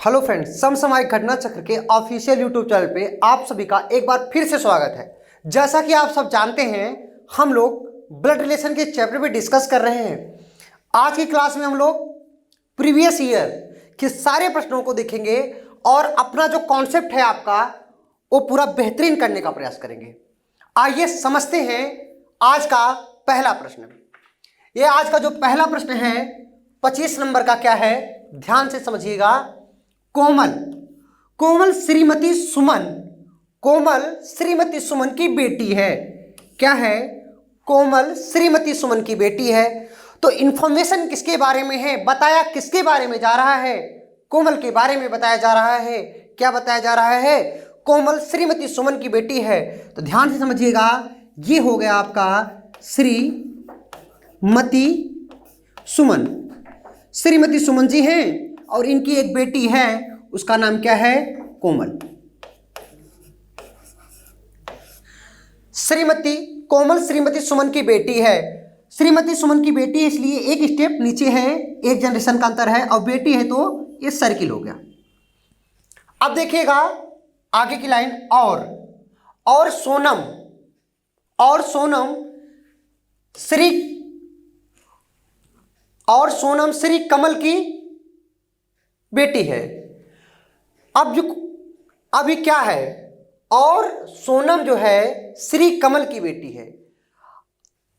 Hello friends, समसामयिक घटना चक्र के ऑफिशियल यूट्यूब चैनल पे आप सभी का एक बार फिर से स्वागत है। जैसा कि आप सब जानते हैं, हम लोग ब्लड रिलेशन के चैप्टर पे डिस्कस कर रहे हैं। आज की क्लास में हम लोग प्रीवियस ईयर के सारे प्रश्नों को देखेंगे और अपना जो कॉन्सेप्ट है आपका वो पूरा बेहतरीन करने का प्रयास करेंगे। आइए समझते हैं आज का पहला प्रश्न। ये आज का जो पहला प्रश्न है 25 नंबर का क्या है, ध्यान से समझिएगा। कोमल श्रीमती सुमन की बेटी है। क्या है? कोमल श्रीमती सुमन की बेटी है। तो इंफॉर्मेशन किसके बारे में है? बताया किसके बारे में जा रहा है? कोमल के बारे में बताया जा रहा है। क्या बताया जा रहा है? कोमल श्रीमती सुमन की बेटी है। तो ध्यान से समझिएगा, ये हो गया आपका श्रीमती सुमन जी हैं और इनकी एक बेटी है, उसका नाम क्या है? कोमल। कोमल श्रीमती सुमन की बेटी है। श्रीमती सुमन की बेटी है इसलिए एक स्टेप नीचे है, एक जनरेशन का अंतर है, और बेटी है तो ये सर्किल हो गया। अब देखिएगा आगे की लाइन, और सोनम श्री कमल की बेटी है। अभी क्या है? और सोनम जो है श्री कमल की बेटी है।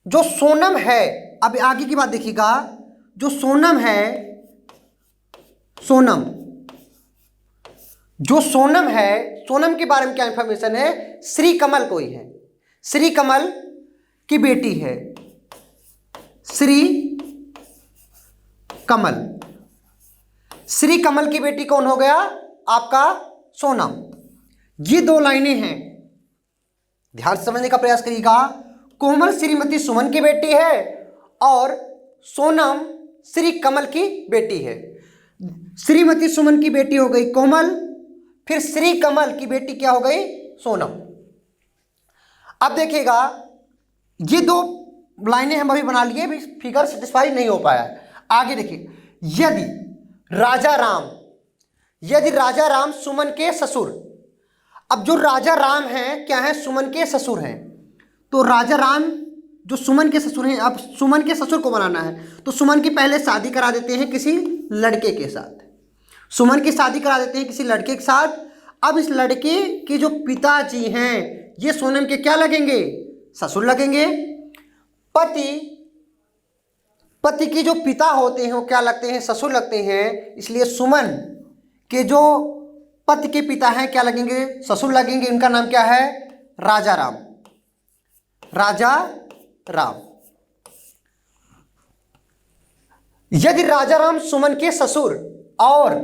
जो सोनम है, अब आगे की बात देखिएगा, जो सोनम है, सोनम के बारे में क्या इंफॉर्मेशन है? श्री कमल कोई है, श्री कमल की बेटी है। श्री कमल की बेटी कौन हो गया? आपका सोनम। ये दो लाइनें हैं, ध्यान से समझने का प्रयास करिएगा। कोमल श्रीमती सुमन की बेटी है और सोनम श्री कमल की बेटी है। श्रीमती सुमन की बेटी हो गई कोमल, फिर श्री कमल की बेटी क्या हो गई? सोनम। अब देखिएगा, ये दो लाइनें हम अभी बना लिए, फिगर सेटिस्फाई नहीं हो पाया। आगे देखिए, यदि राजा राम सुमन के ससुर। अब जो राजा राम हैं क्या हैं? सुमन के ससुर हैं। तो राजा राम जो सुमन के ससुर हैं, अब सुमन के ससुर को बनाना है तो सुमन की पहले शादी करा देते हैं किसी लड़के के साथ। सुमन की शादी करा देते हैं किसी लड़के के साथ। अब इस लड़के के जो पिताजी हैं ये सोनम के क्या लगेंगे? ससुर लगेंगे। पति के जो पिता होते हैं वो क्या लगते हैं? ससुर लगते हैं। इसलिए सुमन के जो पति के पिता हैं क्या लगेंगे? ससुर लगेंगे। इनका नाम क्या है? राजा राम। यदि राजा राम सुमन के ससुर और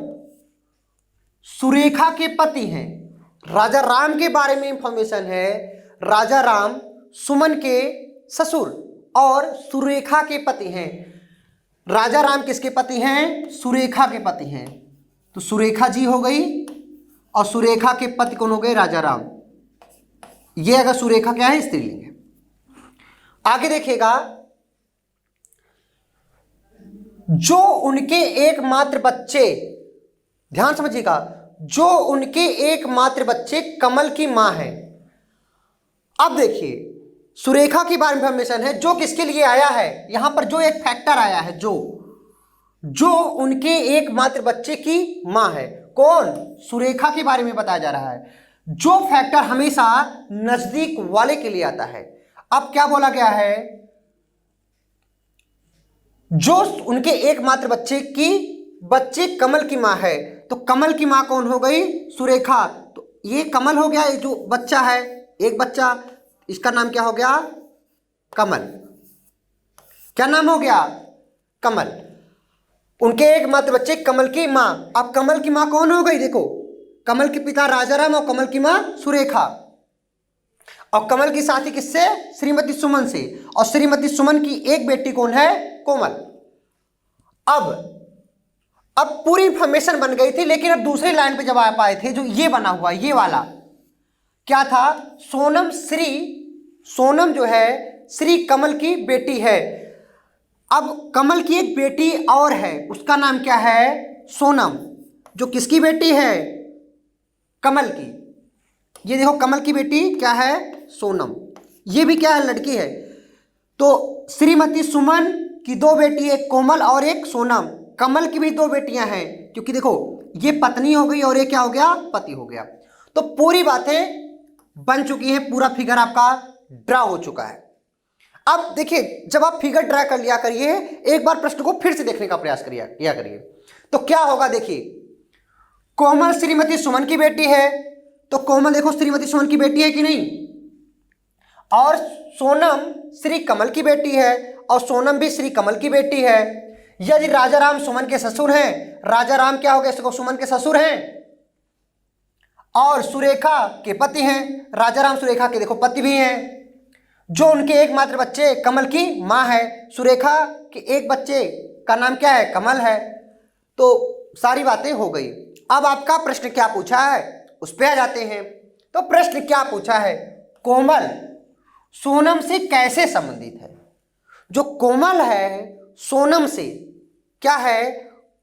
सुरेखा के पति हैं, राजा राम के बारे में इंफॉर्मेशन है, राजा राम सुमन के ससुर और सुरेखा के पति हैं। राजा राम किसके पति हैं? सुरेखा के पति हैं। तो सुरेखा जी हो गई और सुरेखा के पति कौन हो गए? राजा राम। ये अगर सुरेखा क्या है? स्त्रीलिंग है। आगे देखिएगा, जो उनके एकमात्र बच्चे, ध्यान समझिएगा, जो उनके एकमात्र बच्चे कमल की मां है। अब देखिए, सुरेखा के बारे में इंफॉर्मेशन है, जो किसके लिए आया है? यहां पर जो एक फैक्टर आया है, जो उनके एकमात्र बच्चे की मां है। कौन? सुरेखा के बारे में बताया जा रहा है। जो फैक्टर हमेशा नजदीक वाले के लिए आता है। अब क्या बोला गया है? जो उनके एकमात्र बच्चे कमल की मां है। तो कमल की मां कौन हो गई? सुरेखा। तो ये कमल हो गया, ये जो बच्चा है, एक बच्चा, इसका नाम क्या हो गया? कमल। क्या नाम हो गया? कमल। उनके एकमात्र बच्चे कमल की मां। अब कमल की मां कौन हो गई? देखो, कमल के पिता राजा राम और कमल की मां सुरेखा। और कमल की शादी किससे? श्रीमती सुमन से। और श्रीमती सुमन की एक बेटी कौन है? कोमल। अब पूरी इंफॉर्मेशन बन गई थी, लेकिन अब दूसरी लाइन पे जब आ पाए थे, जो ये बना हुआ, ये वाला क्या था? सोनम जो है श्री कमल की बेटी है। अब कमल की एक बेटी और है, उसका नाम क्या है? सोनम। जो किसकी बेटी है? कमल की। ये देखो कमल की बेटी क्या है? सोनम। ये भी क्या है? लड़की है। तो श्रीमती सुमन की दो बेटी, एक कोमल और एक सोनम। कमल की भी दो बेटियां हैं, क्योंकि देखो ये पत्नी हो गई और ये क्या हो गया? पति हो गया। तो पूरी बातें बन चुकी हैं, पूरा फिगर आपका ड्रा हो चुका है। अब देखिए, जब आप फिगर ड्रा कर लिया करिए, एक बार प्रश्न को फिर से देखने का प्रयास किया करिए। तो क्या होगा? देखिए, कोमल श्रीमती सुमन की बेटी है, तो कोमल देखो श्रीमती सुमन की बेटी है कि नहीं? और सोनम श्री कमल की बेटी है, और सोनम भी श्री कमल की बेटी है। यदि राजा राम सुमन के ससुर हैं, राजा राम क्या हो गए? इसको सुमन के ससुर हैं, और सुरेखा के पति हैं। राजा राम सुरेखा के देखो पति भी हैं। जो उनके एकमात्र बच्चे कमल की माँ है, सुरेखा के एक बच्चे का नाम क्या है? कमल है। तो सारी बातें हो गई। अब आपका प्रश्न क्या पूछा है, उस पर आ जाते हैं। तो प्रश्न क्या पूछा है? कोमल सोनम से कैसे संबंधित है? जो कोमल है सोनम से क्या है?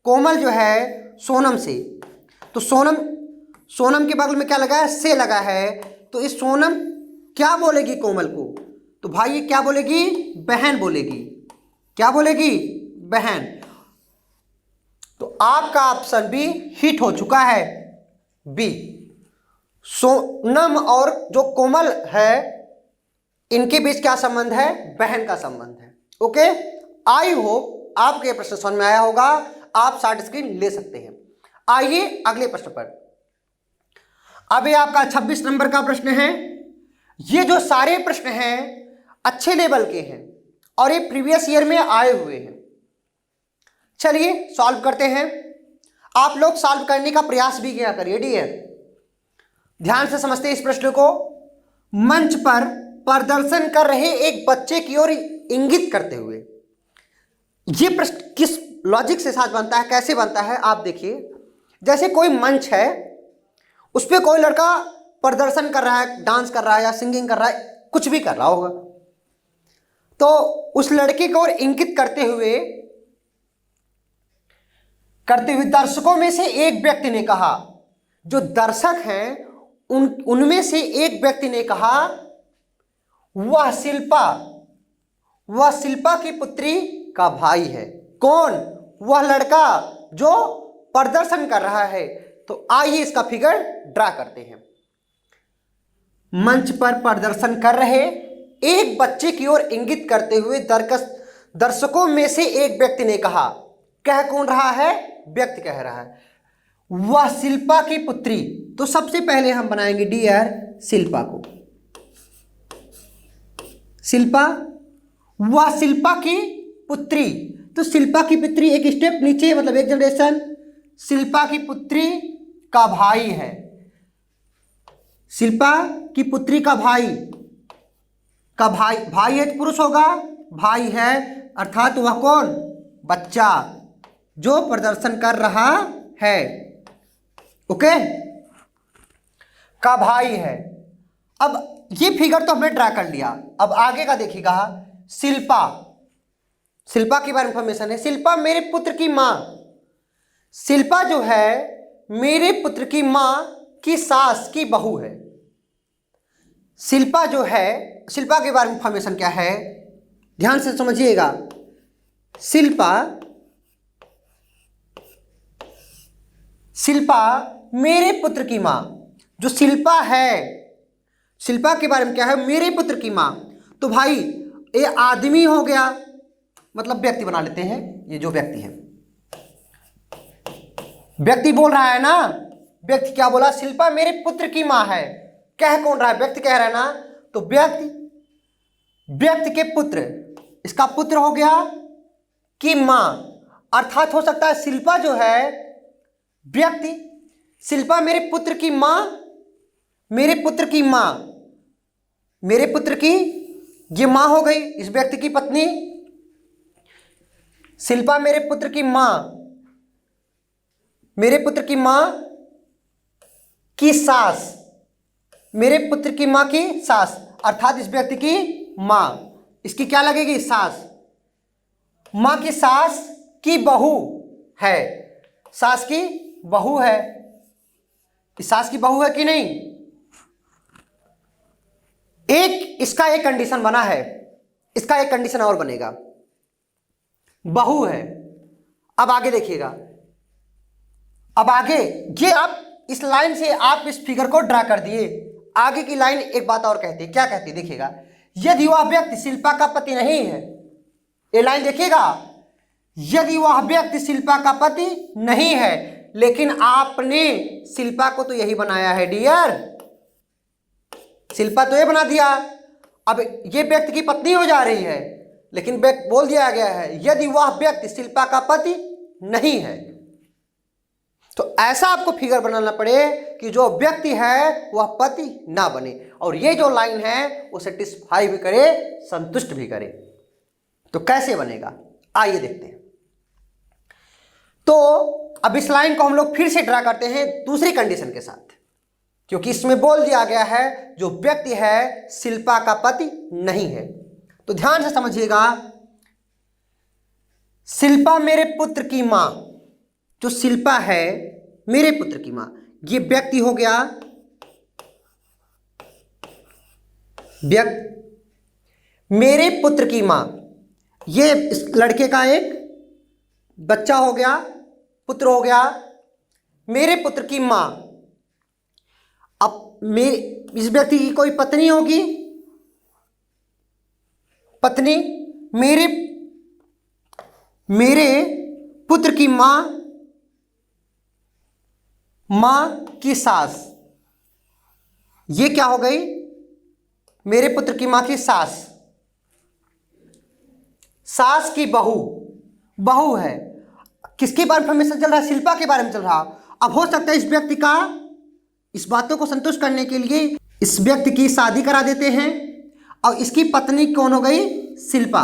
कोमल जो है सोनम से, तो सोनम के बगल में क्या लगा है? से लगा है। तो इस सोनम क्या बोलेगी कोमल को? तो भाई ये क्या बोलेगी? बहन बोलेगी। क्या बोलेगी? बहन। तो आपका ऑप्शन बी हिट हो चुका है, बी। सोनम और जो कोमल है, इनके बीच क्या संबंध है? बहन का संबंध है। ओके, आई होप आपके प्रश्न समझ में आया होगा। आप शॉर्ट स्क्रीन ले सकते हैं। आइए अगले प्रश्न पर। अभी आपका 26 नंबर का प्रश्न है। ये जो सारे प्रश्न हैं अच्छे लेवल के हैं और ये प्रीवियस ईयर में आए हुए हैं। चलिए सॉल्व करते हैं। आप लोग सॉल्व करने का प्रयास भी किया करिए। डियर, ध्यान से समझते हैं इस प्रश्न को। मंच पर प्रदर्शन कर रहे एक बच्चे की ओर इंगित करते हुए, ये प्रश्न किस लॉजिक से साथ बनता है, कैसे बनता है? आप देखिए, जैसे कोई मंच है, उस पर कोई लड़का प्रदर्शन कर रहा है, डांस कर रहा है या सिंगिंग कर रहा है, कुछ भी कर रहा होगा। तो उस लड़के को इंगित करते हुए दर्शकों में से एक व्यक्ति ने कहा, जो दर्शक हैं उनमें से एक व्यक्ति ने कहा, वह शिल्पा की पुत्री का भाई है। कौन? वह लड़का जो प्रदर्शन कर रहा है। तो आइए इसका फिगर ड्रा करते हैं। मंच पर प्रदर्शन कर रहे एक बच्चे की ओर इंगित करते हुए दर्शकों में से एक व्यक्ति ने कहा। कह कौन रहा है? व्यक्ति कह रहा है, वह शिल्पा की पुत्री। तो सबसे पहले हम बनाएंगे डियर शिल्पा को। शिल्पा, वह शिल्पा की पुत्री। तो शिल्पा की पुत्री एक स्टेप नीचे, मतलब एक जनरेशन। शिल्पा की पुत्री का भाई है। शिल्पा की पुत्री का भाई है तो पुरुष होगा, भाई है, अर्थात वह कौन? बच्चा जो प्रदर्शन कर रहा है। ओके, का भाई है। अब ये फिगर तो हमने ड्रा कर लिया। अब आगे का देखिएगा। शिल्पा के बारे में इंफॉर्मेशन है। शिल्पा मेरे पुत्र की माँ। शिल्पा जो है मेरे पुत्र की माँ की सास की बहू है। शिल्पा जो है, शिल्पा के बारे में इंफॉर्मेशन क्या है, ध्यान से समझिएगा। शिल्पा मेरे पुत्र की माँ। जो शिल्पा है, शिल्पा के बारे में क्या है? मेरे पुत्र की माँ। तो भाई ये आदमी हो गया, मतलब व्यक्ति बना लेते हैं। ये जो व्यक्ति है, व्यक्ति बोल रहा है ना। व्यक्ति क्या बोला? शिल्पा मेरे पुत्र की माँ है। कह कौन रहा है? व्यक्ति कह रहा है ना। तो व्यक्ति के पुत्र, इसका पुत्र हो गया की माँ, अर्थात हो सकता है शिल्पा जो है व्यक्ति, शिल्पा मेरे पुत्र की माँ, मेरे पुत्र की ये माँ हो गई, इस व्यक्ति की पत्नी। शिल्पा मेरे पुत्र की माँ की सास, मेरे पुत्र की माँ की सास, अर्थात इस व्यक्ति की माँ, इसकी क्या लगेगी? सास। माँ की सास की बहू है, सास की बहू है, इस सास की बहू है कि नहीं? एक इसका एक कंडीशन बना है, इसका एक कंडीशन और बनेगा, बहू है। अब आगे देखिएगा, अब आगे ये आप इस लाइन से आप इस फिगर को ड्रा कर दिए। आगे की लाइन एक बात और कहती है, क्या कहती है देखिएगा, यदि वह व्यक्ति शिल्पा का पति नहीं है, ये लाइन देखिएगा, यदि वह व्यक्ति शिल्पा का पति नहीं है, लेकिन आपने शिल्पा को तो यही बनाया है डियर, शिल्पा तो ये बना दिया, अब ये व्यक्ति की पत्नी हो जा रही है, लेकिन बोल दिया गया है यदि वह व्यक्ति शिल्पा का पति नहीं है। तो ऐसा आपको फिगर बनाना पड़े कि जो व्यक्ति है वह पति ना बने, और ये जो लाइन है वो सेटिस्फाई भी करे, संतुष्ट भी करे। तो कैसे बनेगा आइए देखते हैं। तो अब इस लाइन को हम लोग फिर से ड्रा करते हैं दूसरी कंडीशन के साथ, क्योंकि इसमें बोल दिया गया है जो व्यक्ति है शिल्पा का पति नहीं है। तो ध्यान से समझिएगा, शिल्पा मेरे पुत्र की मां, जो शिल्पा है मेरे पुत्र की मां, ये व्यक्ति हो गया, मेरे पुत्र की मां, ये इस लड़के का एक बच्चा हो गया, पुत्र हो गया, मेरे पुत्र की मां। अब इस व्यक्ति की कोई पत्नी होगी, पत्नी, मेरे पुत्र की मां, मां की सास, ये क्या हो गई, मेरे पुत्र की मां की सास, सास की बहू, बहू है। किसके बारे में इंफॉर्मेशन चल रहा है, शिल्पा के बारे में चल रहा। अब हो सकता है इस व्यक्ति का, इस बातों को संतुष्ट करने के लिए इस व्यक्ति की शादी करा देते हैं, और इसकी पत्नी कौन हो गई, शिल्पा।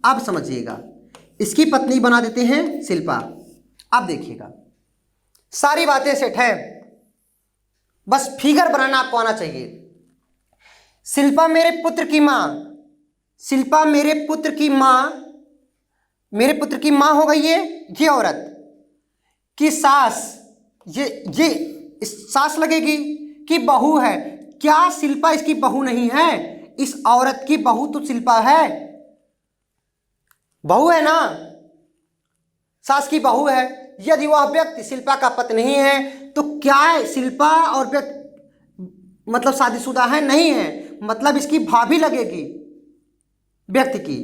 अब समझिएगा, इसकी पत्नी बना देते हैं शिल्पा। अब देखिएगा सारी बातें सेट हैं, बस फिगर बनाना आपको आना चाहिए। शिल्पा मेरे पुत्र की मां, शिल्पा मेरे पुत्र की मां, मेरे पुत्र की मां हो गई ये औरत की सास, ये सास लगेगी कि बहू है। क्या शिल्पा इसकी बहू नहीं है? इस औरत की बहू तो शिल्पा है, बहू है ना, सास की बहू है। यदि वह व्यक्ति शिल्पा का पति नहीं है तो क्या है, शिल्पा और व्यक्ति मतलब शादीशुदा है, नहीं है, मतलब इसकी भाभी लगेगी, व्यक्ति की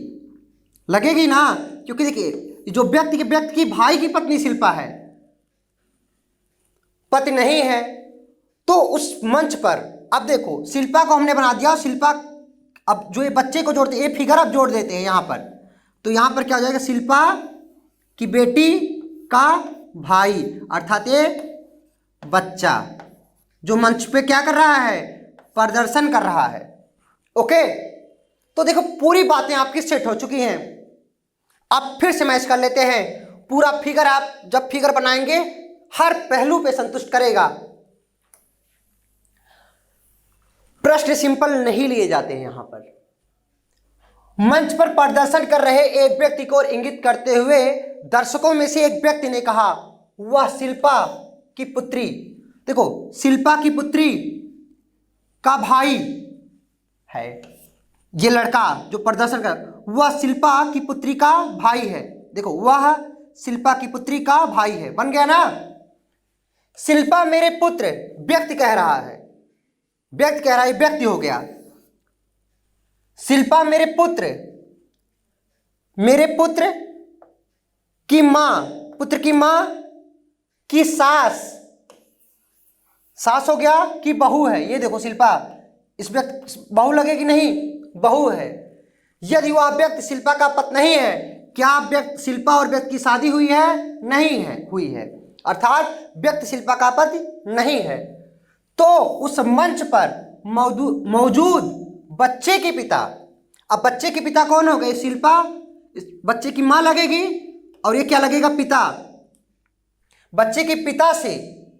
लगेगी ना, क्योंकि देखिए जो व्यक्ति की भाई की पत्नी शिल्पा है, पति नहीं है, तो उस मंच पर अब देखो शिल्पा को हमने बना दिया, शिल्पा, अब जो ये बच्चे को जोड़ते, ये फिगर अब जोड़ देते हैं यहाँ पर, तो यहाँ पर क्या हो जाएगा, शिल्पा की बेटी का भाई, अर्थात ये बच्चा जो मंच पे क्या कर रहा है, प्रदर्शन कर रहा है। ओके, तो देखो पूरी बातें आपकी सेट हो चुकी हैं। अब फिर से मैच कर लेते हैं। पूरा फिगर आप जब फिगर बनाएंगे हर पहलू पे संतुष्ट करेगा। प्रश्न सिंपल नहीं लिए जाते हैं। यहां पर मंच पर प्रदर्शन कर रहे एक व्यक्ति को इंगित करते हुए दर्शकों में से एक व्यक्ति ने कहा, वह शिल्पा की पुत्री, देखो शिल्पा की पुत्री का भाई है, ये लड़का जो प्रदर्शन कर, वह शिल्पा की पुत्री का भाई है। देखो वह शिल्पा की पुत्री का भाई है, बन गया ना। शिल्पा मेरे पुत्र, व्यक्ति कह रहा है, व्यक्ति कह रहा है, व्यक्ति हो गया। शिल्पा मेरे पुत्र की मां, पुत्र की मां की सास, सास हो गया कि बहू है। ये देखो शिल्पा, इस व्यक्ति बहू लगेगी नहीं, बहू है। यदि वह व्यक्ति शिल्पा का पति नहीं है, क्या व्यक्ति शिल्पा और व्यक्ति की शादी हुई है? नहीं है, हुई है, अर्थात व्यक्ति शिल्पा का पति नहीं है। तो उस मंच पर मौजूद बच्चे के पिता, अब बच्चे के पिता कौन हो गए? शिल्पा, बच्चे की मां लगेगी, और ये क्या लगेगा? पिता। बच्चे के पिता से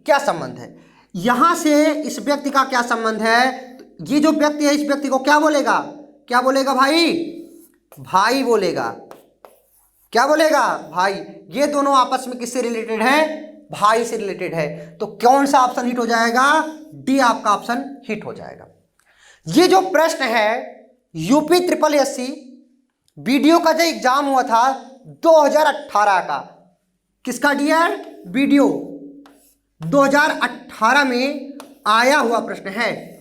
क्या संबंध है? यहां से इस व्यक्ति का क्या संबंध है? ये जो व्यक्ति है इस व्यक्ति को क्या बोलेगा? क्या बोलेगा भाई? भाई बोलेगा। क्या बोलेगा? भाई। ये दोनों आपस में किससे रिलेटेड हैं? भाई से रिलेटेड है। तो कौन सा ऑप्शन हिट हो जाएगा? डी आपका ऑप्शन हिट हो जाएगा। ये जो प्रश्न है यूपी ट्रिपल एससी वीडियो का जो एग्जाम हुआ था 2018 का, किसका डियर? वीडियो 2018 में आया हुआ प्रश्न है।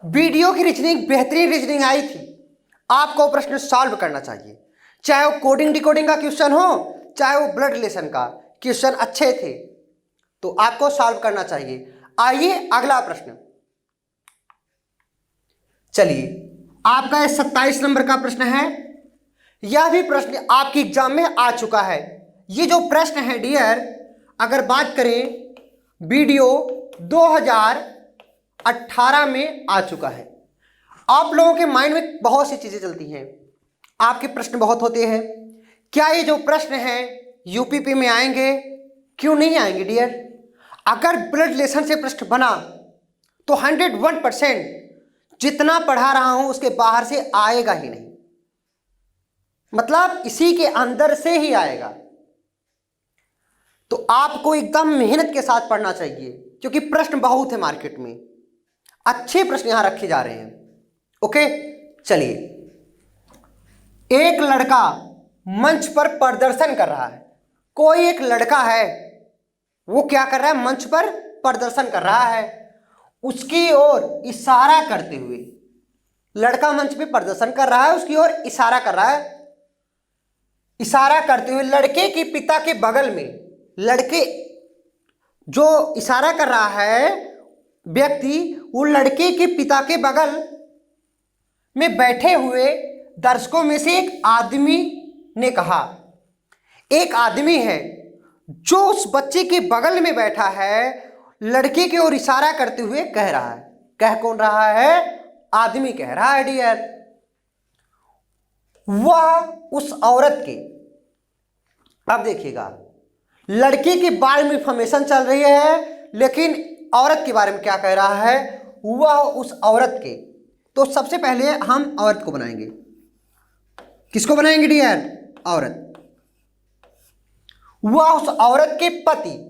वीडियो की रीजनिंग बेहतरीन रीजनिंग आई थी। आपको प्रश्न सॉल्व करना चाहिए, चाहे वो कोडिंग डिकोडिंग का क्वेश्चन हो, चाहे वो ब्लड रिलेशन का क्वेश्चन अच्छे थे, तो आपको सॉल्व करना चाहिए। आइए अगला प्रश्न, चलिए आपका 27 नंबर का प्रश्न है। यह भी प्रश्न आपके एग्जाम में आ चुका है। ये जो प्रश्न है डियर, अगर बात करें वीडियो 2018 में आ चुका है। आप लोगों के माइंड में बहुत सी चीजें चलती हैं, आपके प्रश्न बहुत होते हैं, क्या ये जो प्रश्न है यूपीपी में आएंगे? क्यों नहीं आएंगे डियर? अगर ब्लड रिलेशन से प्रश्न बना तो 101% जितना पढ़ा रहा हूं उसके बाहर से आएगा ही नहीं, मतलब इसी के अंदर से ही आएगा। तो आपको एकदम मेहनत के साथ पढ़ना चाहिए, क्योंकि प्रश्न बहुत है मार्केट में, अच्छे प्रश्न यहां रखे जा रहे हैं। ओके, चलिए, एक लड़का मंच पर प्रदर्शन कर रहा है। कोई एक लड़का है, वो क्या कर रहा है? मंच पर प्रदर्शन कर रहा है। उसकी ओर इशारा करते हुए, लड़का मंच पे प्रदर्शन कर रहा है, उसकी ओर इशारा कर रहा है। इशारा करते हुए लड़के के पिता के बगल में, लड़के जो इशारा कर रहा है व्यक्ति, वो लड़के के पिता के बगल में बैठे हुए दर्शकों में से एक आदमी ने कहा। एक आदमी है जो उस बच्चे के बगल में बैठा है, लड़के की ओर इशारा करते हुए कह रहा है। कह कौन रहा है? आदमी कह रहा है डियर। वह उस औरत के, अब देखिएगा, लड़के के बारे में इंफॉर्मेशन चल रही है, लेकिन औरत के बारे में क्या कह रहा है? वह उस औरत के, तो सबसे पहले हम औरत को बनाएंगे। किसको बनाएंगे डियर? औरत। वह उस औरत के पति,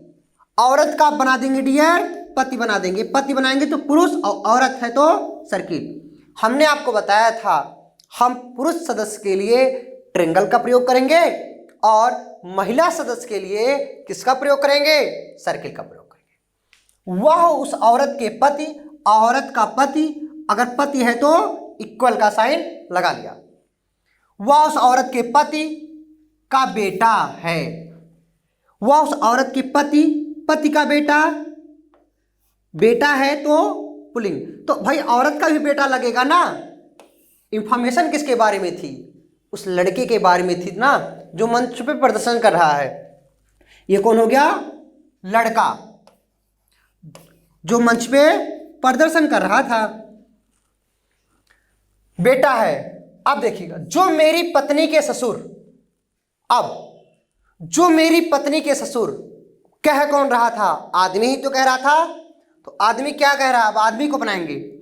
औरत का बना देंगे डियर, पति बना देंगे। पति बनाएंगे तो पुरुष, और औरत है तो सर्किल। हमने आपको बताया था हम पुरुष सदस्य के लिए ट्रायंगल का प्रयोग करेंगे और महिला सदस्य के लिए किसका प्रयोग करेंगे? सर्किल का प्रयोग करेंगे। वह उस औरत के पति, औरत का पति, अगर पति है तो इक्वल का साइन लगा लिया। वह उस औरत के पति का बेटा है। वह उस औरत के पति, पति का बेटा, बेटा है तो पुल्लिंग, तो भाई औरत का भी बेटा लगेगा ना। इंफॉर्मेशन किसके बारे में थी? उस लड़के के बारे में थी ना, जो मंच पे प्रदर्शन कर रहा है। ये कौन हो गया? लड़का जो मंच पे प्रदर्शन कर रहा था, बेटा है। अब देखिएगा, जो मेरी पत्नी के ससुर, अब जो मेरी पत्नी के ससुर कह कौन रहा था? आदमी ही तो कह रहा था। तो आदमी क्या कह रहा है? अब आदमी को बनाएंगे।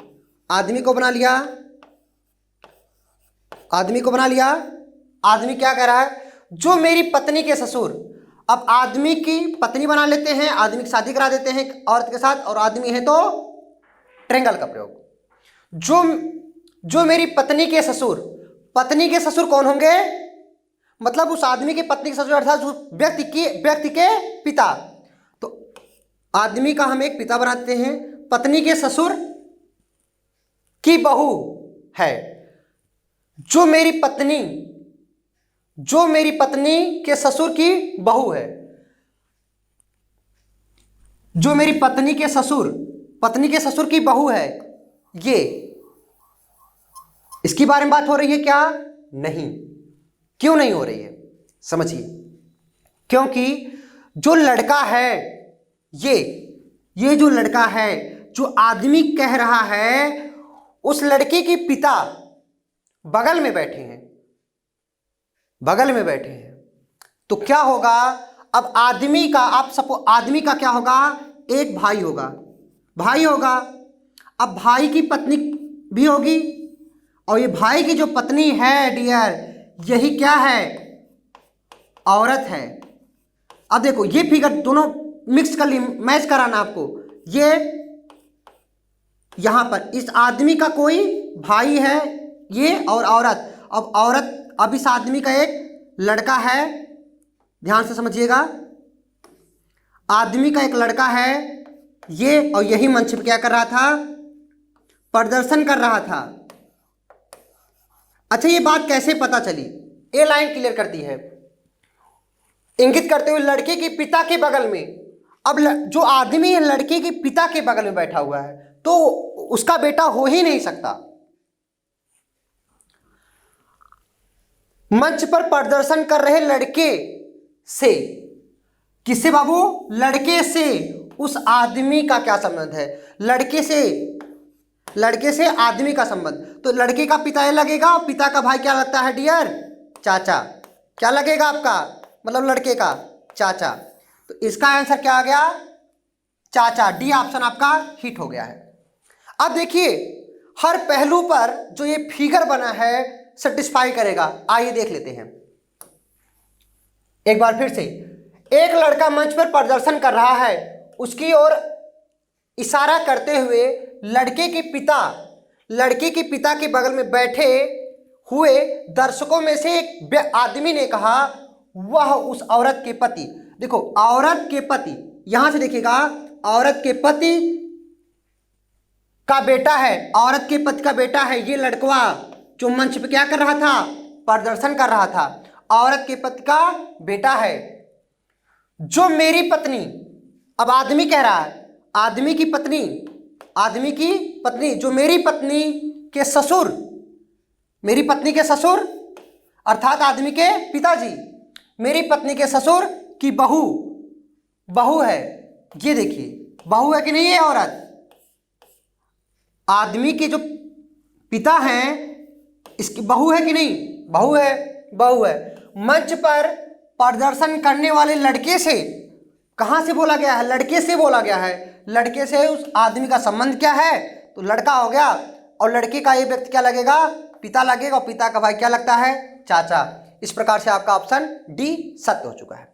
आदमी को बना लिया, आदमी को बना लिया। आदमी क्या कह रहा है? जो मेरी पत्नी के ससुर। अब आदमी की पत्नी बना लेते हैं, आदमी की शादी करा देते हैं औरत के साथ, और आदमी है तो ट्रायंगल का प्रयोग। जो मेरी पत्नी के ससुर, पत्नी के ससुर कौन होंगे? मतलब उस आदमी की पत्नी के ससुर अर्थात उस व्यक्ति के पिता। तो आदमी का हम एक पिता बनाते हैं, पत्नी के ससुर की बहू है। जो मेरी पत्नी के ससुर की बहू है, जो मेरी पत्नी के ससुर की बहू है, ये इसके बारे में बात हो रही है क्या? नहीं। क्यों नहीं हो रही है? समझिए, क्योंकि जो लड़का है, ये जो लड़का है, जो आदमी कह रहा है, उस लड़के के पिता बगल में बैठे हैं, बगल में बैठे हैं। तो क्या होगा? अब आदमी का, आप सपोज आदमी का क्या होगा? एक भाई होगा, भाई होगा। अब भाई की पत्नी भी होगी, और ये भाई की जो पत्नी है डियर, यही क्या है? औरत है। अब देखो ये फिगर दोनों मिक्स कर ली, मैच कराना आपको। ये यहां पर इस आदमी का कोई भाई है ये और औरत। अब औरत, अब इस आदमी का एक लड़का है, ध्यान से समझिएगा, आदमी का एक लड़का है ये, और यही मंच पे क्या कर रहा था, प्रदर्शन कर रहा था। अच्छा ये बात कैसे पता चली, ये लाइन क्लियर करती है, इंगित करते हुए लड़के के पिता के बगल में। अब जो आदमी है लड़के के पिता के बगल में बैठा हुआ है तो उसका बेटा हो ही नहीं सकता। मंच पर प्रदर्शन कर रहे लड़के से, किससे बाबू, लड़के से उस आदमी का क्या संबंध है, लड़के से आदमी का संबंध। तो लड़के का पिता ये लगेगा, और पिता का भाई क्या लगता है डियर, चाचा। क्या लगेगा आपका, मतलब लड़के का चाचा। तो इसका आंसर क्या आ गया, चाचा। डी ऑप्शन आपका हिट हो गया है। अब देखिए हर पहलू पर जो ये फिगर बना है सेटिस्फाई करेगा। आइए देख लेते हैं एक बार फिर से। एक लड़का मंच पर प्रदर्शन कर रहा है, उसकी ओर इशारा करते हुए लड़के के पिता के बगल में बैठे हुए दर्शकों में से एक आदमी ने कहा, वह उस औरत के पति। देखो औरत के पति, यहां से देखिएगा, औरत के पति का बेटा है, औरत के पति का बेटा है ये लड़कवा जो मंच पे क्या कर रहा था, प्रदर्शन कर रहा था। औरत के पति का बेटा है। जो मेरी पत्नी, अब आदमी कह रहा है, आदमी की पत्नी जो मेरी पत्नी के ससुर अर्थात आदमी के पिताजी, मेरी पत्नी के ससुर की बहू है। ये देखिए बहू है कि नहीं, ये औरत आदमी के जो पिता हैं इसकी बहू है कि नहीं, बहू है। मंच पर प्रदर्शन करने वाले लड़के से, कहां से बोला गया है, लड़के से बोला गया है। लड़के से उस आदमी का संबंध क्या है, तो लड़का हो गया, और लड़के का ये व्यक्ति क्या लगेगा, पिता लगेगा, और पिता का भाई क्या लगता है, चाचा। इस प्रकार से आपका ऑप्शन डी सत्य हो चुका है।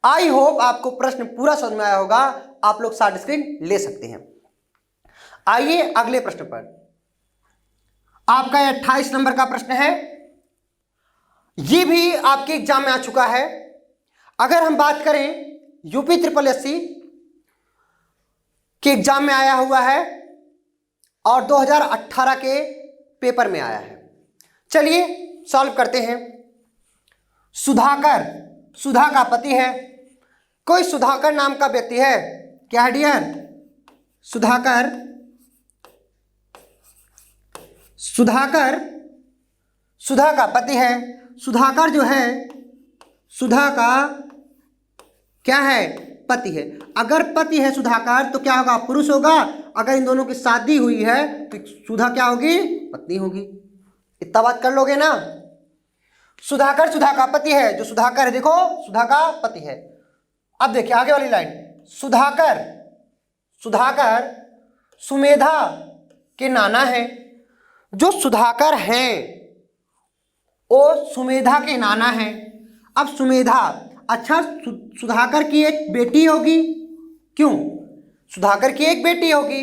आई होप आपको प्रश्न पूरा समझ में आया होगा। आप लोग शॉर्ट स्क्रीन ले सकते हैं। आइए अगले प्रश्न पर। आपका 28 नंबर का प्रश्न है, यह भी आपके एग्जाम में आ चुका है। अगर हम बात करें यूपी SSSC के एग्जाम में आया हुआ है और 2018 के पेपर में आया है। चलिए सॉल्व करते हैं। सुधा का पति है, कोई सुधाकर नाम का व्यक्ति है, क्या है डियर, सुधाकर सुधा का पति है। सुधाकर जो है, सुधा का क्या है, पति है। अगर पति है सुधाकर तो क्या होगा, पुरुष होगा। अगर इन दोनों की शादी हुई है तो सुधा क्या होगी, पत्नी होगी। इतना बात कर लोगे ना। सुधाकर सुधा का पति है, जो सुधाकर है देखो सुधा का पति है। अब देखिए आगे वाली लाइन, सुधाकर सुमेधा के नाना है। जो सुधाकर हैं वो सुमेधा के नाना हैं। अब सुमेधा, अच्छा सुधाकर की एक बेटी होगी, क्यों, सुधाकर की एक बेटी होगी,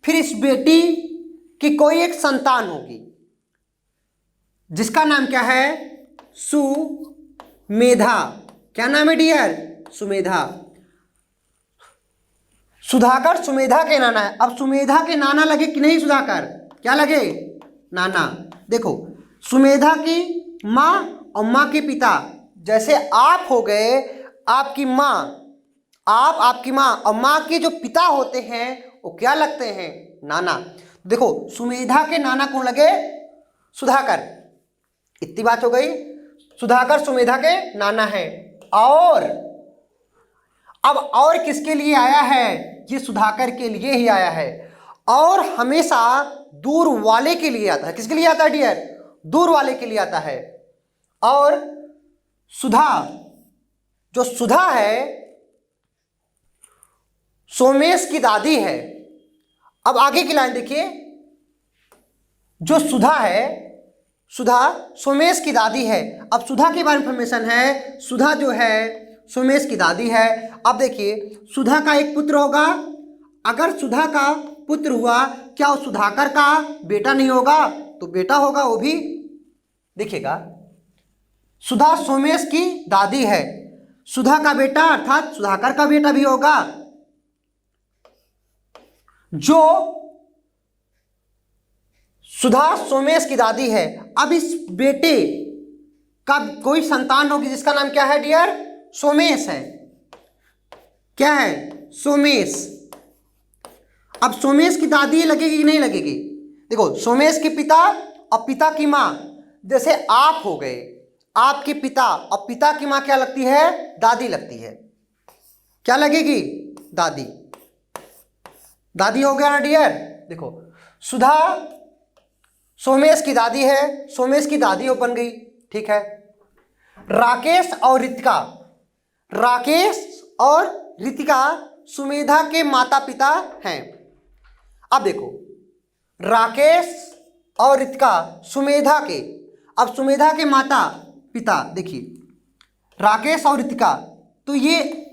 फिर इस बेटी की कोई एक संतान होगी जिसका नाम क्या है, सुमेधा। क्या नाम है डियर, सुमेधा। सुधाकर सुमेधा के नाना है। अब सुमेधा के नाना लगे कि नहीं, सुधाकर क्या लगे, नाना। देखो सुमेधा की माँ और माँ के पिता, जैसे आप हो गए आपकी माँ, आपकी माँ, और माँ के जो पिता होते हैं वो क्या लगते हैं, नाना। देखो सुमेधा के नाना कौन लगे, सुधाकर। इतनी बात हो गई। सुधाकर सुमेधा के नाना है। और अब और किसके लिए आया है, ये सुधाकर के लिए ही आया है। और हमेशा दूर वाले के लिए आता है। किसके लिए आता है डियर, दूर वाले के लिए आता है। और सुधा, जो सुधा है सोमेश की दादी है। अब आगे की लाइन देखिए, जो सुधा है, सुधा सोमेश की दादी है। अब सुधा के बारे में इंफॉर्मेशन है, सुधा जो है सोमेश की दादी है। अब देखिए सुधा का एक पुत्र होगा, अगर सुधा का पुत्र हुआ क्या वो सुधाकर का बेटा नहीं होगा? तो बेटा होगा वो भी। देखिएगा सुधा सोमेश की दादी है, सुधा का बेटा अर्थात सुधाकर का बेटा भी होगा। जो सुधा सोमेश की दादी है, अब इस बेटे का कोई संतान होगी जिसका नाम क्या है डियर? सोमेश है। क्या है? सोमेश। अब सोमेश की दादी लगेगी कि नहीं लगेगी? देखो सोमेश के पिता और पिता की माँ, जैसे आप हो गए, आपके पिता और पिता की माँ क्या लगती है? दादी लगती है। क्या लगेगी? दादी। दादी हो गया ना डियर। देखो सुधा सोमेश की दादी है, सोमेश की दादी बन गई, ठीक है। राकेश और रितिका, राकेश और रितिका सुमेधा के माता पिता हैं। अब देखो राकेश और रितिका सुमेधा के, अब सुमेधा के माता पिता देखिए राकेश और रितिका, तो ये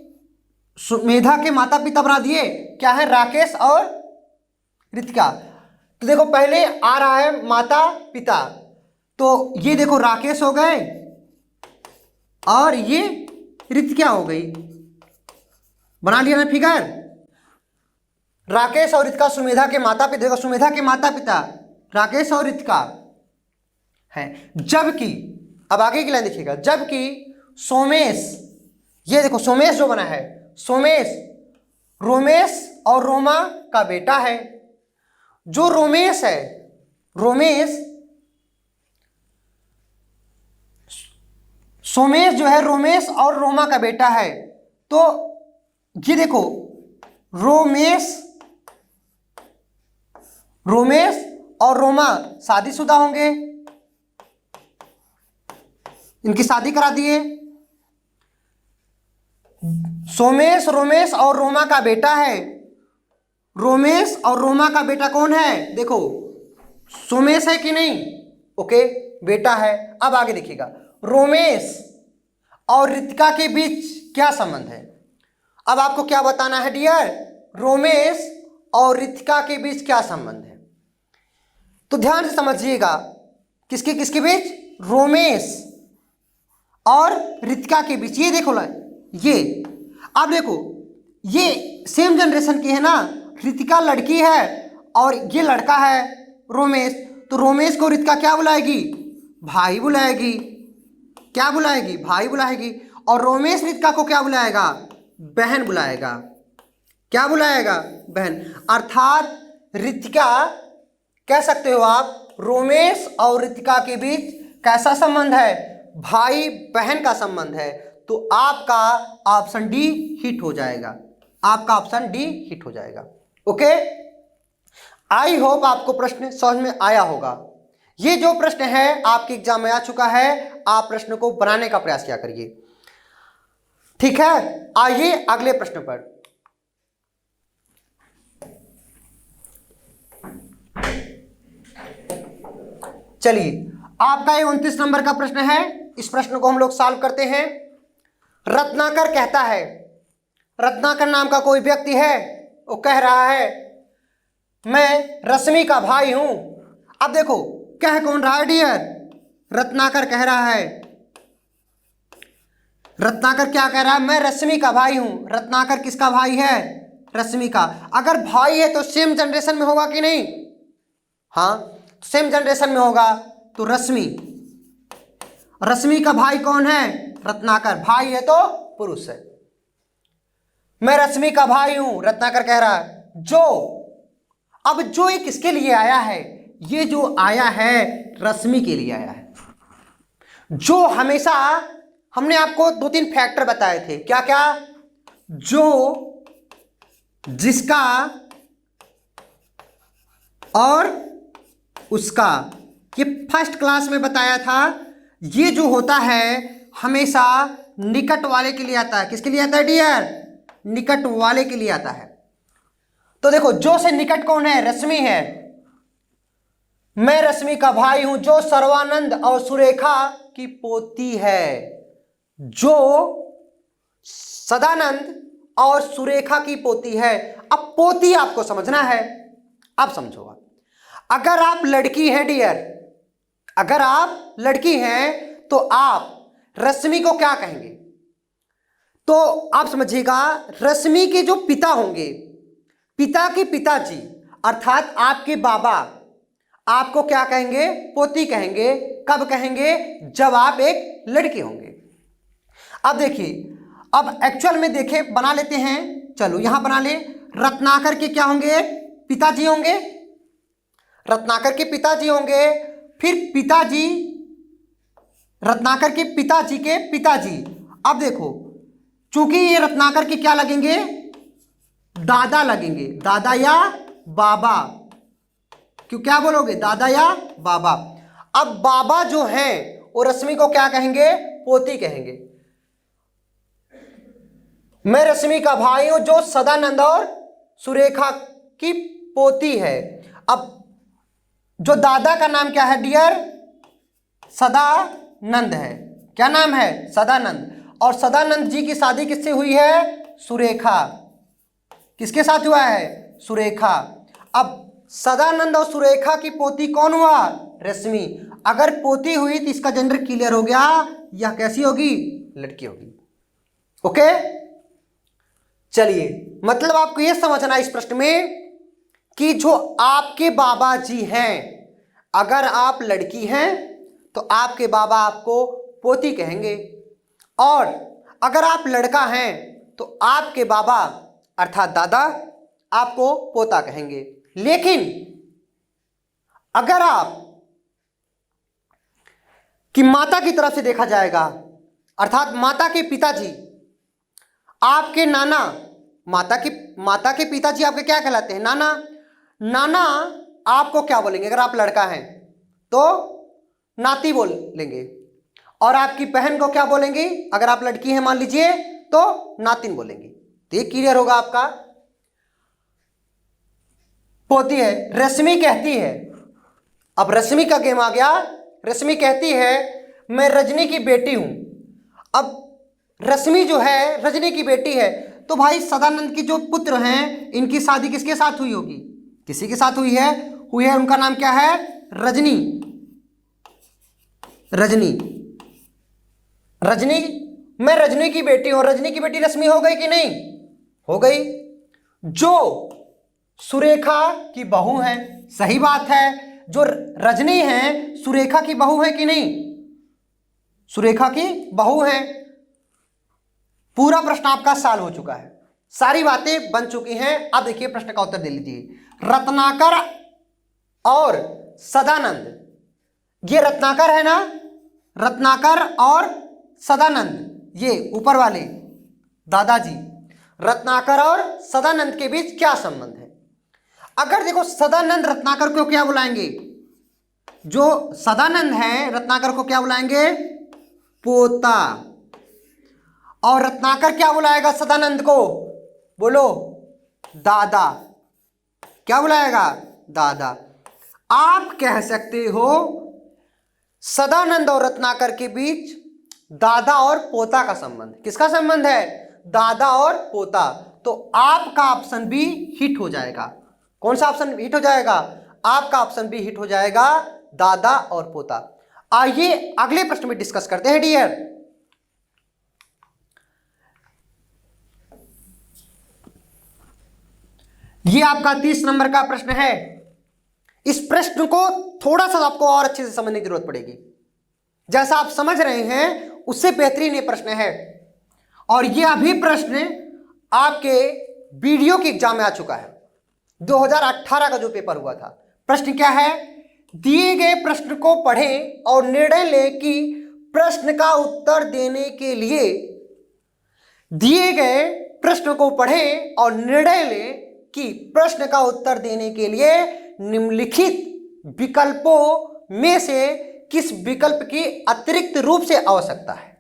सुमेधा के माता पिता बना दिए क्या है? राकेश और रितिका। तो देखो पहले आ रहा है माता पिता, तो ये देखो राकेश हो गए और ये रितिका हो गई, बना लिया ना फिगर। राकेश और रितिका सुमेधा के माता पिता, देखो सुमेधा के माता पिता राकेश और रितिका हैं। जबकि अब आगे की लाइन देखिएगा, जबकि सोमेश, ये देखो सोमेश जो बना है, सोमेश रोमेश और रोमा का बेटा है। जो रोमेश है, रोमेश, सोमेश जो है रोमेश और रोमा का बेटा है। तो ये देखो रोमेश, रोमेश और रोमा शादीशुदा होंगे, इनकी शादी करा दिए। सोमेश रोमेश और रोमा का बेटा है। रोमेश और रोमा का बेटा कौन है? देखो सोमेश है कि नहीं? ओके बेटा है। अब आगे देखिएगा रोमेश और रितिका के बीच क्या संबंध है? अब आपको क्या बताना है डियर? रोमेश और रितिका के बीच क्या संबंध है? तो ध्यान से समझिएगा, किसके किसके बीच? रोमेश और रितिका के बीच। ये देखो ये, अब देखो ये सेम जनरेशन की है ना, रितिका लड़की है और ये लड़का है रोमेश, तो रोमेश को रितिका क्या बुलाएगी? भाई बुलाएगी। क्या बुलाएगी? भाई बुलाएगी। और रोमेश रितिका को क्या बुलाएगा? बहन बुलाएगा। क्या बुलाएगा? बहन। अर्थात रितिका, कह सकते हो आप, रोमेश और रितिका के बीच कैसा संबंध है? भाई बहन का संबंध है। तो आपका ऑप्शन डी हिट हो जाएगा, आपका ऑप्शन डी हिट हो जाएगा। ओके, आई होप आपको प्रश्न समझ में आया होगा। ये जो प्रश्न है आपके एग्जाम में आ चुका है, आप प्रश्न को बनाने का प्रयास किया करिए, ठीक है। आइए अगले प्रश्न पर। चलिए आपका ये 29 नंबर का प्रश्न है, इस प्रश्न को हम लोग सॉल्व करते हैं। रत्नाकर कहता है, रत्नाकर नाम का कोई व्यक्ति है, वो कह रहा है मैं रश्मि का भाई हूं। अब देखो कह कौन रहा है डियर? रत्नाकर कह रहा है, रत्नाकर क्या कह रहा है? मैं रश्मि का भाई हूं। रत्नाकर किसका भाई है? रश्मि का। अगर भाई है तो सेम जनरेशन में होगा कि नहीं? हाँ सेम जनरेशन में होगा। तो रश्मि, रश्मि का भाई कौन है? रत्नाकर। भाई है तो पुरुष है। मैं रश्मि का भाई हूं, रत्नाकर कह रहा है। जो, अब जो ये किसके लिए आया है? ये जो आया है रश्मि के लिए आया है। जो हमेशा हमने आपको 2-3 फैक्टर बताए थे, क्या क्या? जो, जिसका और उसका, ये फर्स्ट क्लास में बताया था। ये जो होता है हमेशा निकट वाले के लिए आता है। किसके लिए आता है डियर? निकट वाले के लिए आता है। तो देखो जो से निकट कौन है? रश्मि है। मैं रश्मि का भाई हूं, जो सर्वानंद और सुरेखा की पोती है। जो सदानंद और सुरेखा की पोती है। अब पोती आपको समझना है। अब समझो आप, अगर आप लड़की हैं डियर, अगर आप लड़की हैं तो आप रश्मि को क्या कहेंगे? तो आप समझिएगा, रश्मि के जो पिता होंगे, पिता के पिताजी अर्थात आपके बाबा आपको क्या कहेंगे? पोती कहेंगे। कब कहेंगे? जब आप एक लड़की होंगे। अब देखिए, अब एक्चुअल में देखें, बना लेते हैं। चलो यहां बना ले। रत्नाकर के क्या होंगे? पिताजी होंगे। रत्नाकर के पिताजी होंगे। फिर पिताजी, रत्नाकर के पिताजी के पिताजी। अब देखो, चूंकि ये रत्नाकर के क्या लगेंगे? दादा लगेंगे, दादा या बाबा। क्यों क्या बोलोगे? दादा या बाबा। अब बाबा जो हैं वो रश्मि को क्या कहेंगे? पोती कहेंगे। मैं रश्मि का भाई हूं जो सदानंद और सुरेखा की पोती है। अब जो दादा का नाम क्या है डियर? सदानंद है। क्या नाम है? सदानंद। और सदानंद जी की शादी किससे हुई है? सुरेखा। किसके साथ हुआ है? सुरेखा। अब सदानंद और सुरेखा की पोती कौन हुआ? रश्मि। अगर पोती हुई तो इसका जेंडर क्लियर हो गया, यह कैसी होगी? लड़की होगी। ओके, चलिए, मतलब आपको यह समझना इस प्रश्न में कि जो आपके बाबा जी हैं, अगर आप लड़की हैं तो आपके बाबा आपको पोती कहेंगे, और अगर आप लड़का हैं तो आपके बाबा अर्थात दादा आपको पोता कहेंगे। लेकिन अगर आप कि माता की तरफ से देखा जाएगा, अर्थात माता के पिताजी, आपके नाना, माता के पिताजी आपके क्या कहलाते हैं? नाना। नाना आपको क्या बोलेंगे? अगर आप लड़का हैं तो नाती बोलेंगे, और आपकी बहन को क्या बोलेंगे? अगर आप लड़की हैं मान लीजिए तो नातिन बोलेंगे। तो ये क्लियर होगा आपका। पोती है। रश्मि कहती है, अब रश्मि का गेम आ गया। रश्मि कहती है मैं रजनी की बेटी हूं। अब रश्मि जो है रजनी की बेटी है, तो भाई सदानंद की जो पुत्र हैं इनकी शादी किसके साथ हुई होगी? किसी के साथ हुई है। उनका नाम क्या है? रजनी। रजनी। रजनी, मैं रजनी की बेटी हूं। रजनी की बेटी रश्मि हो गई कि नहीं? हो गई। जो सुरेखा की बहू है, सही बात है, जो रजनी है सुरेखा की बहू है कि नहीं? सुरेखा की बहू है। पूरा प्रश्न आपका सॉल्व हो चुका है, सारी बातें बन चुकी हैं। अब देखिए प्रश्न का उत्तर दे लीजिए। रत्नाकर और सदानंद, ये रत्नाकर है ना, रत्नाकर और सदानंद, ये ऊपर वाले दादाजी, रत्नाकर और सदानंद के बीच क्या संबंध है? अगर देखो सदानंद रत्नाकर को क्या बुलाएंगे? जो सदानंद है रत्नाकर को क्या बुलाएंगे? पोता। और रत्नाकर क्या बुलाएगा सदानंद को? बोलो, दादा। क्या बुलाएगा? दादा। आप कह सकते हो सदानंद और रत्नाकर के बीच दादा और पोता का संबंध। किसका संबंध है? दादा और पोता। तो आपका ऑप्शन भी हिट हो जाएगा। कौन सा ऑप्शन हिट हो जाएगा? आपका ऑप्शन भी हिट हो जाएगा, दादा और पोता। आइए अगले प्रश्न में डिस्कस करते हैं डियर। ये आपका 30 नंबर का प्रश्न है। इस प्रश्न को थोड़ा सा आपको और अच्छे से समझने की जरूरत पड़ेगी। जैसा आप समझ रहे हैं उससे बेहतरीन ये प्रश्न है, और ये अभी प्रश्न आपके वीडियो के एग्जाम में आ चुका है। 2018 का जो पेपर हुआ था। प्रश्न क्या है? दिए गए प्रश्न को पढ़ें और निर्णय लें कि प्रश्न का उत्तर देने के लिए, दिए गए प्रश्न को पढ़ें और निर्णय लें कि प्रश्न का उत्तर देने के लिए निम्नलिखित विकल्पों में से किस विकल्प की अतिरिक्त रूप से आवश्यकता है।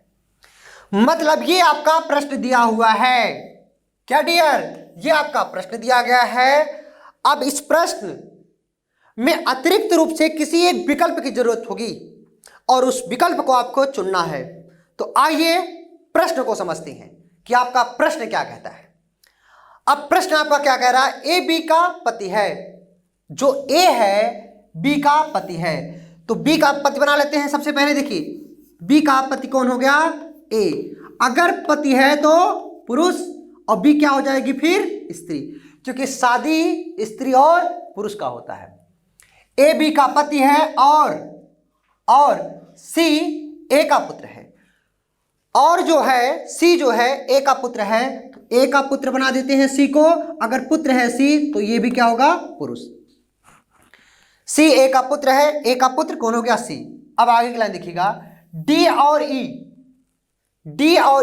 मतलब ये आपका प्रश्न दिया हुआ है। क्या डियर? ये आपका प्रश्न दिया गया है। अब इस प्रश्न में अतिरिक्त रूप से किसी एक विकल्प की जरूरत होगी और उस विकल्प को आपको चुनना है। तो आइए प्रश्न को समझते हैं। कि आपका प्रश्न क्या कहता है। अब प्रश्न आपका क्या कह रहा है, ए बी का पति है, जो ए है बी का पति है, तो बी का पति बना लेते हैं। सबसे पहले देखिए बी का पति कौन हो गया, ए। अगर पति है तो पुरुष और बी क्या हो जाएगी फिर स्त्री, क्योंकि शादी स्त्री और पुरुष का होता है। ए बी का पति है और सी ए का पुत्र है, और जो है सी जो है ए का पुत्र है, तो ए का पुत्र बना देते हैं सी को। अगर पुत्र है सी तो ये भी क्या होगा, पुरुष। सी ए का पुत्र है, ए का पुत्र कौन हो गया, सी। अब आगे की लाइन देखिएगा, डी और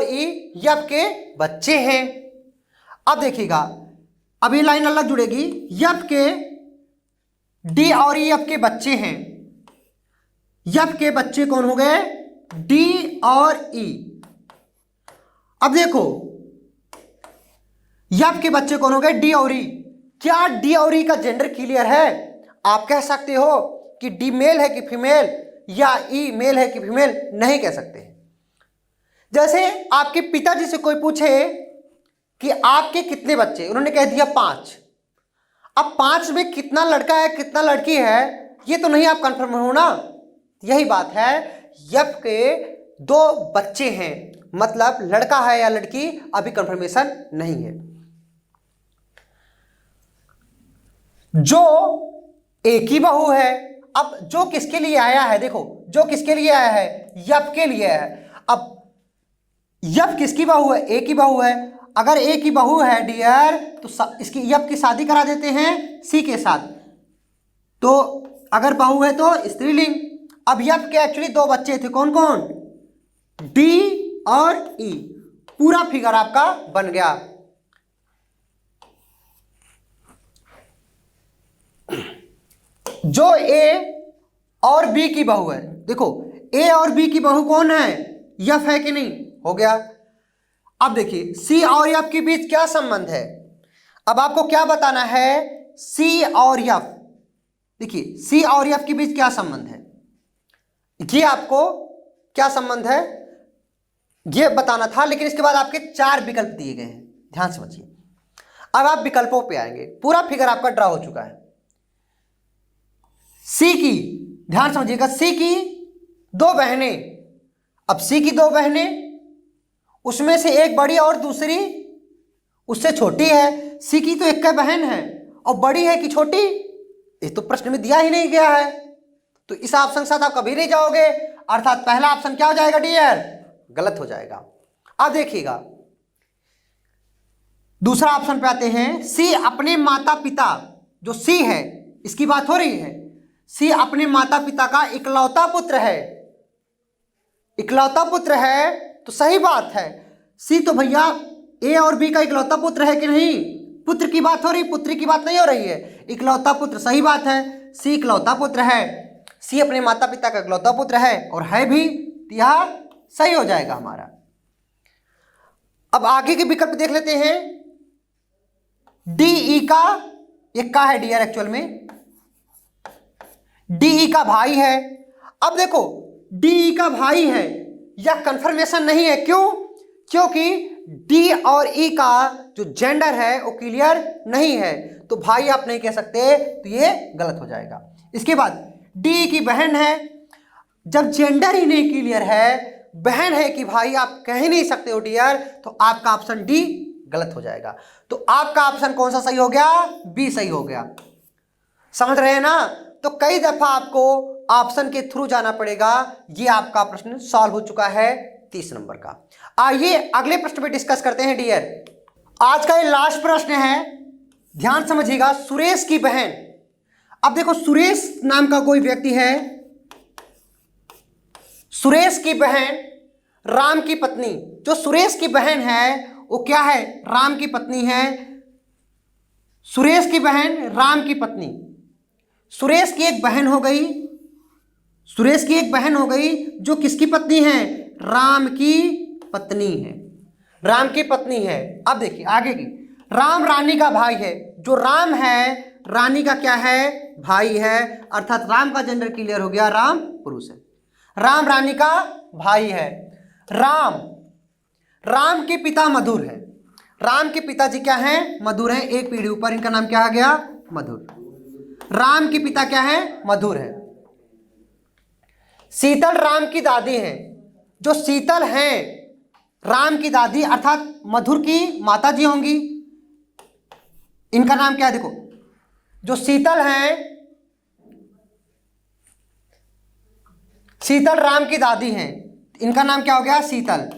ई यफ के बच्चे हैं। अब देखिएगा अभी लाइन अलग जुड़ेगी, यफ के डी और ई यफ के बच्चे हैं। यफ के बच्चे कौन हो गए, डी और ई। अब देखो यफ के बच्चे कौन हो गए, डी और ई। क्या डी और ई का जेंडर क्लियर है? आप कह सकते हो कि डी मेल है कि फीमेल, या ई मेल है कि फीमेल, नहीं कह सकते। जैसे आपके पिताजी से कोई पूछे कि आपके कितने बच्चे, उन्होंने कह दिया 5। अब 5 में कितना लड़का है कितना लड़की है ये तो नहीं आप कंफर्म हो ना। यही बात है, यफ के 2 बच्चे हैं, मतलब लड़का है या लड़की अभी कंफर्मेशन नहीं है। जो एक ही बहू है, अब जो किसके लिए आया है, देखो जो किसके लिए आया है, यफ के लिए है। अब यफ किसकी बहू है, ए की बहू है। अगर ए की बहू है डियर, तो इसकी यफ की शादी करा देते हैं सी के साथ, तो अगर बहू है तो स्त्रीलिंग। अब यफ के एक्चुअली 2 बच्चे थे, कौन कौन, डी और ई। पूरा फिगर आपका बन गया। जो ए और बी की बहू है, देखो ए और बी की बहू कौन है, यफ है कि नहीं, हो गया। अब देखिए सी और यफ के बीच क्या संबंध है, अब आपको क्या बताना है, सी और यफ। देखिए सी और यफ के बीच क्या संबंध है, ये आपको क्या संबंध है ये बताना था, लेकिन इसके बाद आपके 4 विकल्प दिए गए हैं, ध्यान समझिए। अब आप विकल्पों पे आएंगे, पूरा फिगर आपका ड्रा हो चुका है। सी की, ध्यान समझिएगा, सी की 2 बहनें। अब सी की 2 बहनें, उसमें से एक बड़ी और दूसरी उससे छोटी है। सी की तो एक बहन है, और बड़ी है कि छोटी, ये तो प्रश्न में दिया ही नहीं गया है, तो इस ऑप्शन के साथ आप कभी नहीं जाओगे, अर्थात पहला ऑप्शन क्या हो जाएगा डियर, गलत हो जाएगा। अब देखिएगा दूसरा ऑप्शन पे आते हैं, सी अपने माता पिता, जो सी है इसकी बात हो रही है, सी अपने माता पिता का इकलौता पुत्र है। इकलौता पुत्र है तो सही बात है, सी तो भैया ए और बी का इकलौता पुत्र है कि नहीं, पुत्र की बात हो रही, पुत्री की बात नहीं हो रही है। इकलौता पुत्र सही बात है, सी इकलौता पुत्र है, सी अपने माता पिता का इकलौता पुत्र है और है भी, यह सही हो जाएगा हमारा। अब आगे के विकल्प देख लेते हैं। डी ई का एक का है डियर, एक्चुअल में डी ई का भाई है। अब देखो डी ई का भाई है, यह कंफर्मेशन नहीं है, क्यों, क्योंकि डी और ई का जो जेंडर है वो क्लियर नहीं है, तो भाई आप नहीं कह सकते, तो ये गलत हो जाएगा। इसके बाद डी की बहन है, जब जेंडर ही नहीं क्लियर है, बहन है कि भाई आप कह ही नहीं सकते हो डियर, तो आपका ऑप्शन डी गलत हो जाएगा। तो आपका ऑप्शन कौन सा सही हो गया, बी सही हो गया। समझ रहे हैं ना, तो कई दफा आपको ऑप्शन के थ्रू जाना पड़ेगा। ये आपका प्रश्न सॉल्व हो चुका है 30 नंबर का। आइए अगले प्रश्न पे डिस्कस करते हैं डियर। आज का ये लास्ट प्रश्न है, ध्यान समझिएगा, सुरेश की बहन। अब देखो सुरेश नाम का कोई व्यक्ति है, सुरेश की बहन राम की पत्नी, जो सुरेश की बहन है वो क्या है, राम की पत्नी है। सुरेश की बहन राम की पत्नी, सुरेश की एक बहन हो गई, सुरेश की एक बहन हो गई जो किसकी पत्नी है, राम की पत्नी है, राम की पत्नी है। अब देखिए आगे की, राम रानी का भाई है, जो राम है रानी का क्या है, भाई है, अर्थात राम का जेंडर क्लियर हो गया, राम पुरुष है, राम रानी का भाई है। राम राम के पिता मधुर है। राम के पिताजी क्या हैं? मधुर हैं। एक पीढ़ी ऊपर इनका नाम क्या आ गया? मधुर। राम के पिता क्या हैं? मधुर है। शीतल राम की दादी हैं। जो शीतल हैं राम की दादी अर्थात मधुर की माता जी होंगी। इनका नाम क्या है? देखो, जो शीतल हैं, शीतल राम की दादी हैं, इनका नाम क्या हो गया? शीतल।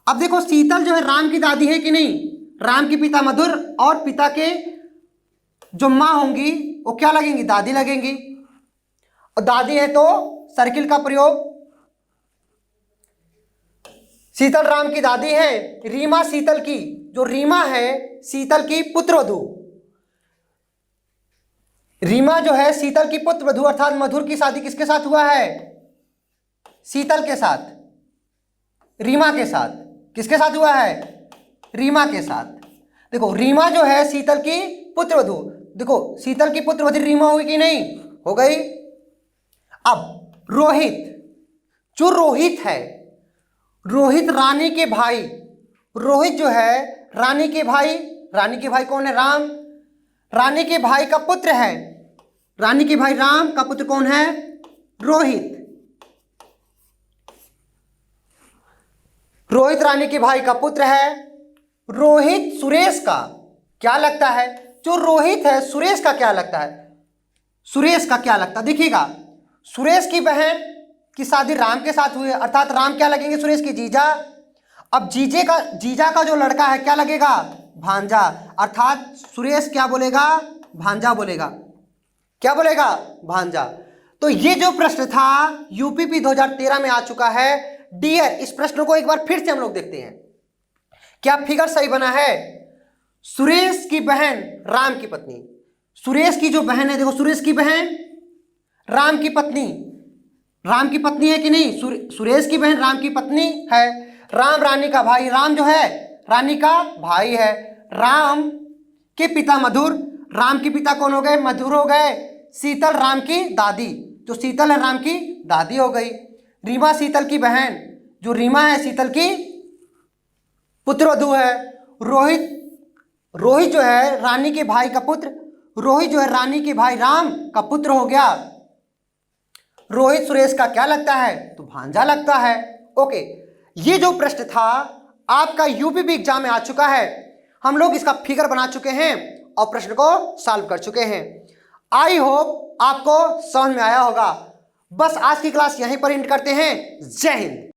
अब देखो, शीतल जो है राम की दादी है कि नहीं? राम के पिता मधुर और पिता के जो माँ होंगी वो क्या लगेंगी? दादी लगेंगी। और दादी है तो सर्किल का प्रयोग। शीतल राम की दादी है। रीमा शीतल की, जो रीमा है शीतल की पुत्रवधू। रीमा जो है शीतल की पुत्रवधू अर्थात मधुर की शादी किसके साथ हुआ है? शीतल के साथ, रीमा के साथ। किसके साथ हुआ है? रीमा के साथ। देखो, रीमा जो है शीतल की पुत्रवधू। देखो, शीतल की पुत्रवधू रीमा हुई कि नहीं? हो गई। अब रोहित, जो रोहित है, रोहित रानी के भाई, रोहित जो है रानी के भाई, रानी के भाई कौन है? राम। रानी के भाई का पुत्र है, रानी के भाई राम का पुत्र कौन है? रोहित। रोहित रानी के भाई का पुत्र है। रोहित सुरेश का क्या लगता है? जो रोहित है सुरेश का क्या लगता है? सुरेश का क्या लगता है? देखिएगा, सुरेश की बहन की शादी राम के साथ हुई है अर्थात राम क्या लगेंगे? सुरेश के जीजा। अब जीजा का जो लड़का है क्या लगेगा? भांजा। अर्थात सुरेश क्या बोलेगा? भांजा बोलेगा। क्या बोलेगा? भांजा। तो ये जो प्रश्न था यूपीपी 2013 में आ चुका है। डियर, इस प्रश्न को एक बार फिर से हम लोग देखते हैं, क्या फिगर सही बना है? सुरेश की बहन राम की पत्नी, सुरेश की जो बहन है, देखो सुरेश की बहन राम की पत्नी, राम की पत्नी है कि नहीं? सुरेश की बहन राम की पत्नी है। राम रानी का भाई, राम जो है रानी का भाई है। राम के पिता मधुर, राम के पिता कौन हो गए? मधुर हो गए। शीतल राम की दादी, जो शीतल है राम की दादी हो गई। रीमा शीतल की बहन, जो रीमा है शीतल की पुत्रवधू है। रोहित जो है रानी के भाई का पुत्र, रोहित जो है रानी के भाई राम का पुत्र हो गया। रोहित सुरेश का क्या लगता है? तो भांजा लगता है। ओके, ये जो प्रश्न था आपका यूपीपी एग्जाम में आ चुका है। हम लोग इसका फिगर बना चुके हैं और प्रश्न को सॉल्व कर चुके हैं। आई होप आपको समझ में आया होगा। बस आज की क्लास यहीं पर एंड करते हैं। जय हिंद।